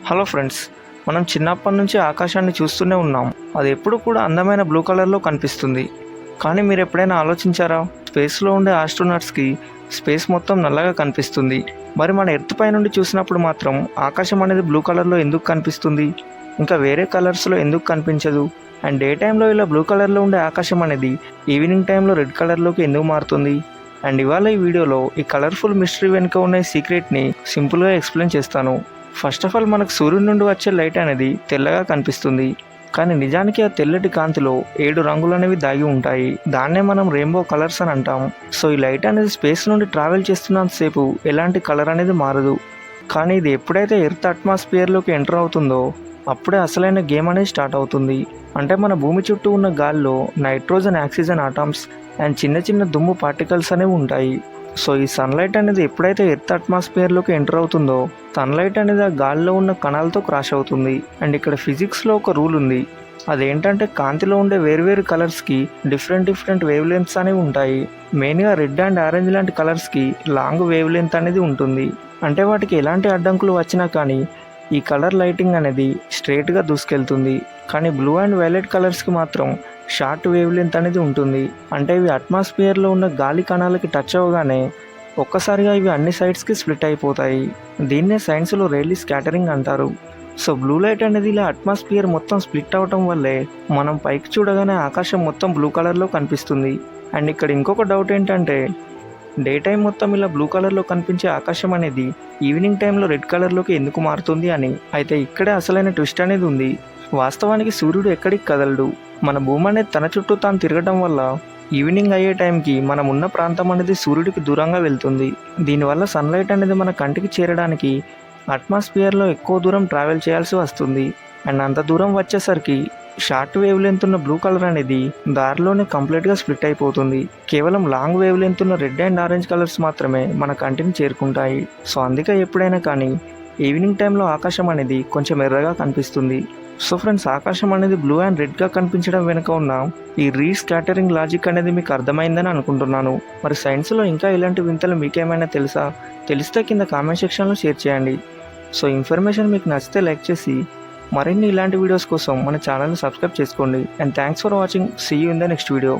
Hello friends, మనం చిన్నప్పటి నుంచి ఆకాశాన్ని చూస్తూనే ఉన్నాం. అది ఎప్పుడు కూడా అందమైన బ్లూ కలర్లో కనిపిస్తుంది. కానీ మీరు ఎప్పుడైనా ఆలోచించారా? స్పేస్లో ఉండే ఆస్ట్రోనాట్స్కి స్పేస్ మొత్తం నల్లగా కనిపిస్తుంది. మరి మన ఎర్త్ పై నుండి చూసినప్పుడు మాత్రం ఆకాశం అనేది బ్లూ కలర్లో ఎందుకు కనిపిస్తుంది? ఇంకా వేరే కలర్స్లో ఎందుకు కనిపించదు? అండ్ డే టైంలో ఇలా బ్లూ కలర్లో ఉండే ఆకాశం అనేది ఈవినింగ్ టైంలో రెడ్ కలర్లోకి ఎందుకు మారుతుంది? అండ్ ఇవాళ ఈ వీడియోలో ఈ కలర్ఫుల్ మిస్టరీ వెనుక ఉన్న సీక్రెట్ని సింపుల్గా ఎక్స్ప్లెయిన్ చేస్తాను. ఫస్ట్ ఆఫ్ ఆల్, మనకు సూర్యుడి నుండి వచ్చే లైట్ అనేది తెల్లగా కనిపిస్తుంది. కానీ నిజానికి ఆ తెల్లటి కాంతిలో 7 రంగులు అనేవి దాగి ఉంటాయి. దాన్నే మనం రెయిన్బో కలర్స్ అని అంటాం. సో ఈ లైట్ అనేది స్పేస్ నుండి ట్రావెల్ చేస్తున్నంతసేపు ఎలాంటి కలర్ అనేది మారదు. కానీ ఇది ఎప్పుడైతే ఎర్త్ అట్మాస్ఫియర్లోకి ఎంటర్ అవుతుందో అప్పుడే అసలైన గేమ్ అనేది స్టార్ట్ అవుతుంది. అంటే మన భూమి చుట్టూ ఉన్న గాల్లో నైట్రోజన్, ఆక్సిజన్ ఆటమ్స్ అండ్ చిన్న చిన్న దుమ్ము పార్టికల్స్ అనేవి ఉంటాయి. సో ఈ సన్లైట్ అనేది ఎప్పుడైతే ఎర్త్ అట్మాస్ఫియర్లోకి ఎంటర్ అవుతుందో సన్లైట్ అనేది ఆ గాలిలో ఉన్న కణాలతో క్రాష్ అవుతుంది. అండ్ ఇక్కడ ఫిజిక్స్లో ఒక రూల్ ఉంది. అదేంటంటే కాంతిలో ఉండే వేరువేరు కలర్స్కి డిఫరెంట్ వేవ్ లెంత్స్ అనేవి ఉంటాయి. మెయిన్గా రెడ్ అండ్ ఆరెంజ్ లాంటి కలర్స్కి లాంగ్ వేవ్ లెంత్ అనేది ఉంటుంది. అంటే వాటికి ఎలాంటి అడ్డంకులు వచ్చినా కానీ ఈ కలర్ లైటింగ్ అనేది స్ట్రైట్గా దూసుకెళ్తుంది. కానీ బ్లూ అండ్ వైలెట్ కలర్స్కి మాత్రం షార్ట్ వేవ్ లెంత్ అనేది ఉంటుంది. అంటే ఇవి అట్మాస్ఫియర్లో ఉన్న గాలి కణాలకి టచ్ అవ్వగానే ఒక్కసారిగా ఇవి అన్ని సైడ్స్కి స్ప్లిట్ అయిపోతాయి. దీన్నే సైన్స్లో రేలీ స్కాటరింగ్ అంటారు. సో బ్లూ లైట్ అనేది ఇలా అట్మాస్ఫియర్ మొత్తం స్ప్లిట్ అవటం వల్లే మనం పైకి చూడగానే ఆకాశం మొత్తం బ్లూ కలర్లో కనిపిస్తుంది. అండ్ ఇక్కడ ఇంకొక డౌట్ ఏంటంటే, డే టైం మొత్తం ఇలా బ్లూ కలర్లో కనిపించే ఆకాశం అనేది ఈవినింగ్ టైంలో రెడ్ కలర్లోకి ఎందుకు మారుతుంది అని. అయితే ఇక్కడే అసలైన ట్విస్ట్ అనేది ఉంది. వాస్తవానికి సూర్యుడు ఎక్కడికి కదలడు. మన భూమి అనేది తన చుట్టూ తాను తిరగడం వల్ల ఈవినింగ్ అయ్యే టైంకి మనం ఉన్న ప్రాంతం అనేది సూర్యుడికి దూరంగా వెళ్తుంది. దీనివల్ల సన్లైట్ అనేది మన కంటికి చేరడానికి అట్మాస్ఫియర్లో ఎక్కువ దూరం ట్రావెల్ చేయాల్సి వస్తుంది. అండ్ అంత దూరం వచ్చేసరికి షార్ట్ వేవ్ లెంత్ ఉన్న బ్లూ కలర్ అనేది దారిలోనే కంప్లీట్గా స్ప్లిట్ అయిపోతుంది. కేవలం లాంగ్ వేవ్ లెంత్ ఉన్న రెడ్ అండ్ ఆరెంజ్ కలర్స్ మాత్రమే మన కంటిని చేరుకుంటాయి. సో అందుకే ఎప్పుడైనా కానీ ఈవినింగ్ టైంలో ఆకాశం అనేది కొంచెం ఎర్రగా కనిపిస్తుంది. సో ఫ్రెండ్స్, ఆకాశం అనేది బ్లూ అండ్ రెడ్గా కనిపించడం వెనుక ఉన్న ఈ స్కాటరింగ్ లాజిక్ అనేది మీకు అర్థమైందని అనుకుంటున్నాను. మరి సైన్స్లో ఇంకా ఇలాంటి వింతలు మీకేమైనా తెలుసా? తెలిస్తే కింద కామెంట్ సెక్షన్లో షేర్ చేయండి. సో ఇన్ఫర్మేషన్ మీకు నచ్చితే లైక్ చేసి మరిన్ని ఇలాంటి వీడియోస్ కోసం మన ఛానల్ని సబ్స్క్రైబ్ చేసుకోండి. And thanks for watching. See you in the next video.